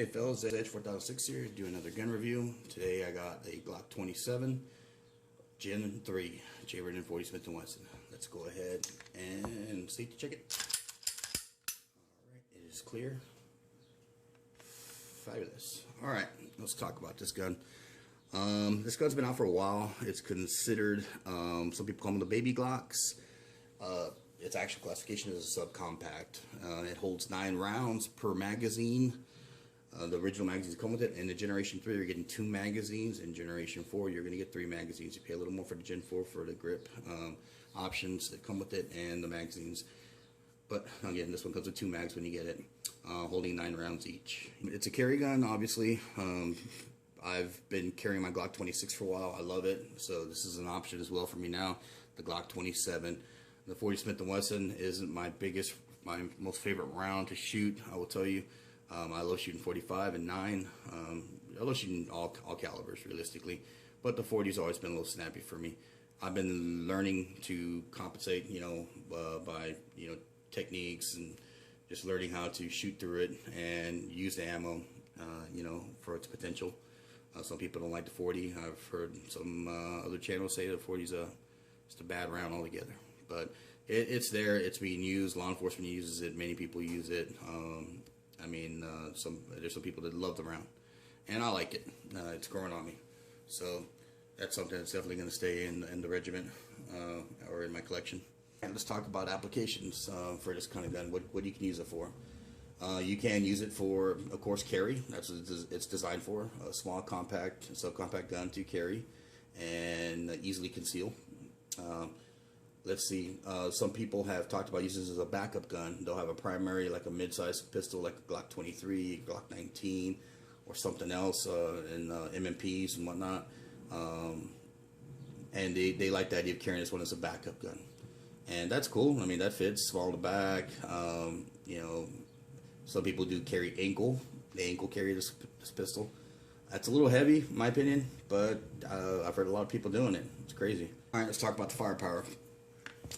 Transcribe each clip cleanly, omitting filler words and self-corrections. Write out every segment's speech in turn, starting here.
Hey fellas, Edge 4006 here, do another gun review. Today I got a Glock 27 Gen 3 J-rated 40 Smith & Wesson. Let's go ahead and safety check it. Alright, it is clear. Fabulous. Alright, let's talk about this gun. This gun's been out for a while. It's considered, some people call them the baby Glocks. Its actual classification is a subcompact. It holds 9 rounds per magazine. The original magazines come with it. In the Generation 3, you're getting 2 magazines. In Generation 4, you're going to get 3 magazines. You pay a little more for the Gen 4 for the grip options that come with it and the magazines. But again, this one comes with 2 mags when you get it, holding 9 rounds each. It's a carry gun, obviously. I've been carrying my Glock 26 for a while. I love it, so this is an option as well for me now. The Glock 27. The 40 Smith & Wesson isn't my most favorite round to shoot, I will tell you. I love shooting 45 and 9. I love shooting all calibers, realistically. But the 40's always been a little snappy for me. I've been learning to compensate, by, techniques and just learning how to shoot through it and use the ammo, for its potential. Some people don't like the 40. I've heard some other channels say the 40's just a bad round altogether. But it's there. It's being used. Law enforcement uses it. Many people use it. There's some people that love the round, and I like it. It's growing on me, so that's something that's definitely going to stay in the regiment or in my collection. And let's talk about applications for this kind of gun. What you can use it for? You can use it for, of course, carry. That's what it's designed for. A small, compact, subcompact gun to carry and easily conceal. Let's see, some people have talked about using this as a backup gun. They'll have a primary, like a mid-sized pistol, like a Glock 23, Glock 19, or something else, in MMPs and whatnot. And they like the idea of carrying this one as a backup gun. And that's cool. I mean, that fits, small in the back. Some people do carry ankle. They ankle carry this pistol. That's a little heavy, in my opinion, but I've heard a lot of people doing it. It's crazy. All right, let's talk about the firepower.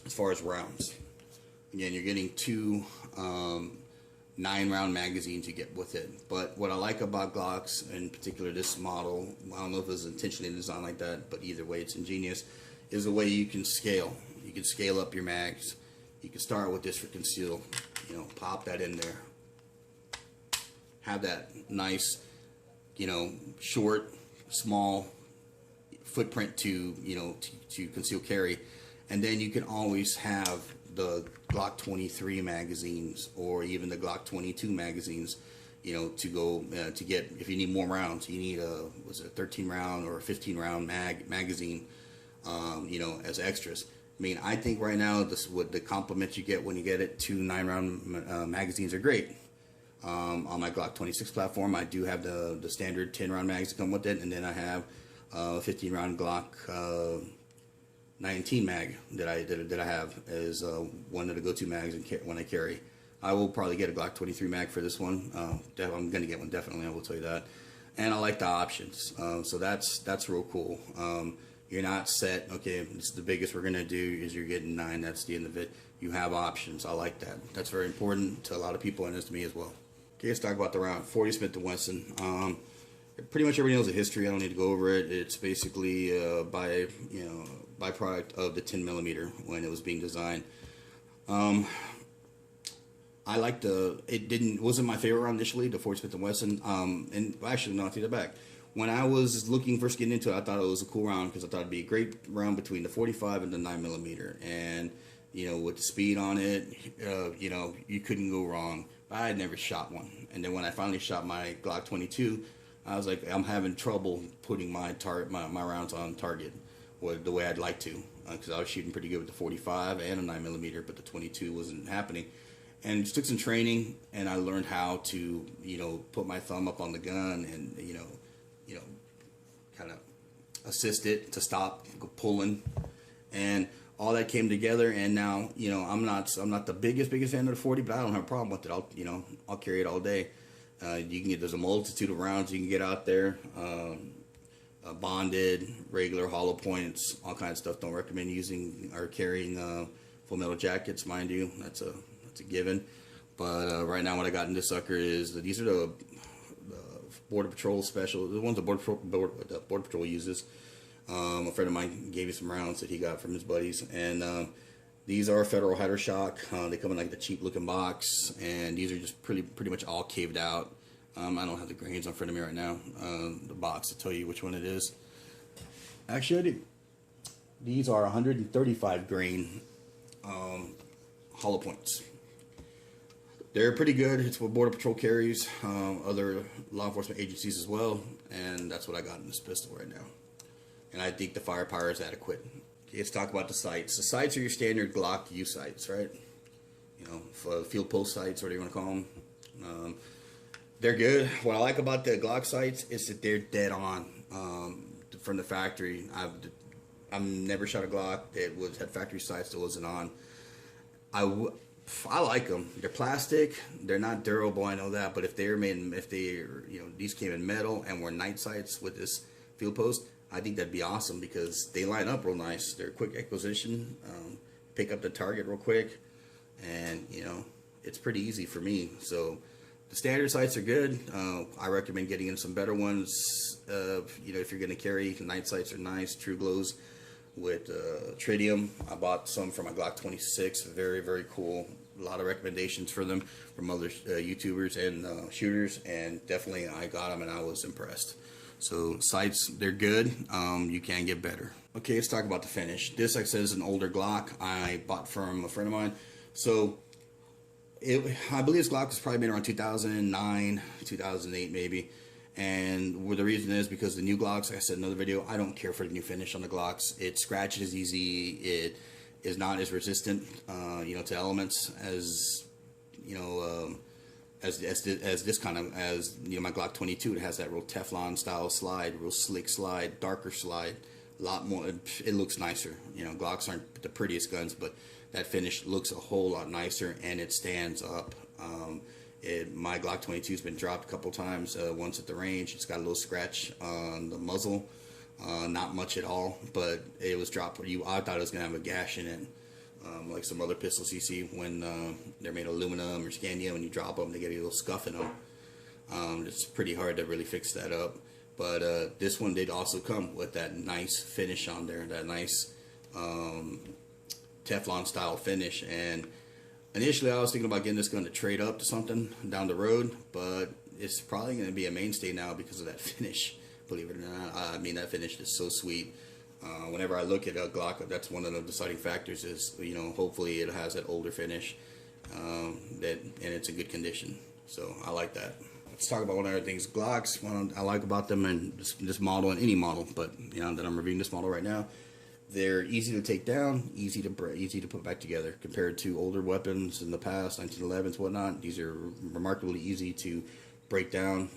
As far as rounds, again, you're getting 2 9-round magazines you get with it. But what I like about Glocks, in particular this model, I don't know if it was intentionally designed like that, but either way it's ingenious, is the way you can scale. You can scale up your mags. You can start with this for conceal, pop that in there, have that nice, short, small footprint to conceal carry. And then you can always have the Glock 23 magazines or even the Glock 22 magazines, to go to get, if you need more rounds. You need a 13 round or a 15 round magazine, as extras. I mean, I think right now the compliments you get when you get it, 2 9-round magazines are great. On my Glock 26 platform, I do have the standard 10-round mags that come with it, and then I have a 15-round Glock 19 mag that I have as one of the go-to mags when I carry. I will probably get a Glock 23 mag for this one. I'm going to get one, definitely, I will tell you that. And I like the options, so that's real cool. You're not set, okay, this is the biggest we're going to do, is you're getting 9, that's the end of it. You have options. I like that. That's very important to a lot of people, and it's to me as well. Okay, let's talk about the round. 40 Smith & Wesson. Pretty much everybody knows the history. I don't need to go over it. It's basically byproduct of the 10mm when it was being designed. I liked it wasn't my favorite round initially, the 40 Smith & Wesson. And actually, no, I take that back. When I was first getting into it, I thought it was a cool round because I thought it'd be a great round between the 45 and the 9mm. And with the speed on it, you couldn't go wrong. But I had never shot one. And then when I finally shot my Glock 22, I was like, I'm having trouble putting my rounds on target the way I'd like to, because I was shooting pretty good with the 45 and a 9mm, but the 22 wasn't happening. And it just took some training, and I learned how to put my thumb up on the gun and kind of assist it to stop pulling, and all that came together. And now I'm not the biggest fan of the 40, but I don't have a problem with it. I'll carry it all day. There's a multitude of rounds you can get out there, bonded, regular, hollow points, all kinds of stuff. Don't recommend using or carrying full metal jackets, mind you. That's a given. But right now what I got in this sucker is that these are the Border Patrol special. The ones the Border Patrol uses. A friend of mine gave me some rounds that he got from his buddies, and these are Federal Header Shock. They come in like the cheap looking box, and these are just pretty much all caved out. I don't have the grains in front of me right now. The box to tell you which one it is. Actually, I do. These are 135 grain hollow points. They're pretty good. It's what Border Patrol carries, other law enforcement agencies as well, and that's what I got in this pistol right now. And I think the firepower is adequate. Okay, let's talk about the sights. The sights are your standard Glock U sights, right? You know, for field post sights, whatever you want to call them. They're good. What I like about the Glock sights is that they're dead on from the factory. I've never shot a Glock that had factory sights that wasn't on. I like them. They're plastic. They're not durable. I know that. But if these came in metal and were night sights with this field post, I think that'd be awesome because they line up real nice. They're quick acquisition. Pick up the target real quick, and it's pretty easy for me. So the standard sights are good. I recommend getting in some better ones. If you're going to carry, night sights are nice. True Glows with tritium. I bought some for my Glock 26. Very, very cool. A lot of recommendations for them from other YouTubers and shooters, and definitely I got them and I was impressed. So sights, they're good. You can get better. Okay, let's talk about the finish. This, like I said, is an older Glock I bought from a friend of mine. So I believe this Glock was probably made around 2009, 2008 maybe. And the reason is because the new Glocks, like I said in another video, I don't care for the new finish on the Glocks. It scratches easy. It is not as resistant, to elements as this kind of, my Glock 22. It has that real Teflon style slide, real slick slide, darker slide, a lot more. It looks nicer. Glocks aren't the prettiest guns, but that finish looks a whole lot nicer, and it stands up. My Glock 22 has been dropped a couple times. Once at the range, it's got a little scratch on the muzzle, not much at all, but it was dropped. I thought it was gonna have a gash in it, like some other pistols you see when they're made of aluminum or scandium. When you drop them, they get a little scuff in them. It's pretty hard to really fix that up. But this one did also come with that nice finish on there, that nice Teflon style finish. And initially I was thinking about getting this gun to trade up to something down the road, but it's probably going to be a mainstay now because of that finish, believe it or not. I mean, that finish is so sweet. Whenever I look at a Glock, that's one of the deciding factors is, hopefully it has that older finish, and it's in good condition. So I like that. Let's talk about one of the other things. Glocks, what I like about them, and this model and any model, but that I'm reviewing this model right now, they're easy to take down, easy to put back together compared to older weapons in the past, 1911s, whatnot. These are remarkably easy to break down,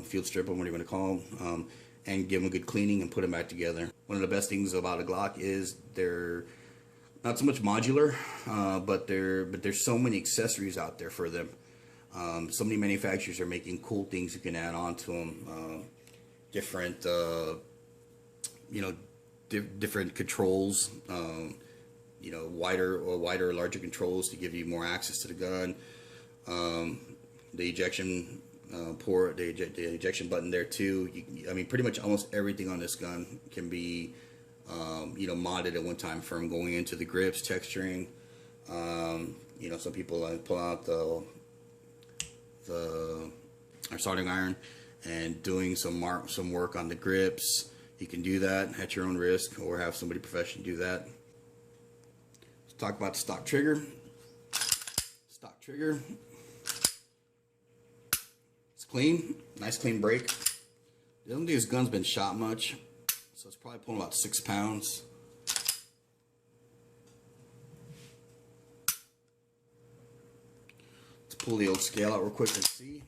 field strip them, whatever you want to call them, and give them a good cleaning and put them back together. One of the best things about a Glock is they're not so much modular, but there's so many accessories out there for them. So many manufacturers are making cool things you can add on to them, different controls, wider, larger controls to give you more access to the gun. The ejection port, the ejection button there too. I mean, pretty much almost everything on this gun can be, modded at one time, from going into the grips, texturing. Some people pull out our soldering iron and doing some work on the grips. You can do that at your own risk, or have somebody professional do that. Let's talk about the stock trigger. Stock trigger. It's clean, nice clean break. I don't think this gun's been shot much, so it's probably pulling about 6 pounds. Let's pull the old scale out real quick and see.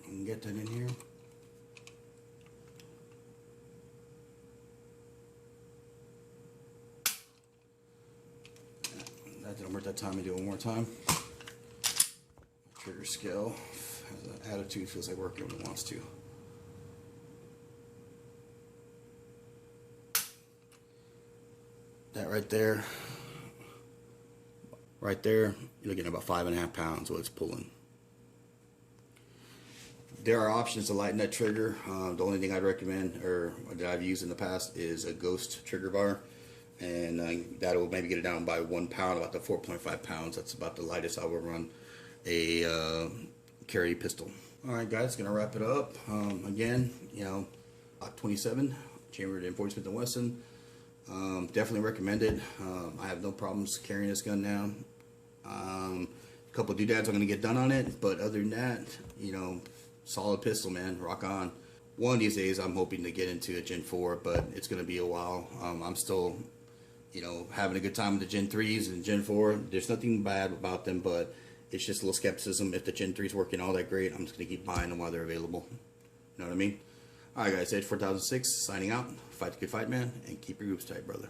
I can get that in here. That didn't work that time. I do it one more time. Trigger scale has an attitude, feels like working when it wants to. That right there, you're looking at about 5.5 pounds what it's pulling. There are options to lighten that trigger. The only thing I'd recommend, or that I've used in the past, is a ghost trigger bar, and that will maybe get it down by 1 pound, about the 4.5 pounds. That's about the lightest I will run a carry pistol. All right, guys, gonna wrap it up. Again, you know, Glock 27, chambered in 40 Smith & Wesson. Definitely recommend it. I have no problems carrying this gun now. A couple of doodads are gonna get done on it, but other than that, you know, solid pistol, man. Rock on. One of these days, I'm hoping to get into a Gen 4, but it's going to be a while. I'm still, you know, having a good time with the Gen 3s and Gen 4. There's nothing bad about them, but it's just a little skepticism. If the Gen 3's working all that great, I'm just going to keep buying them while they're available. You know what I mean? All right, guys. Edge 4006 signing out. Fight the good fight, man, and keep your groups tight, brother.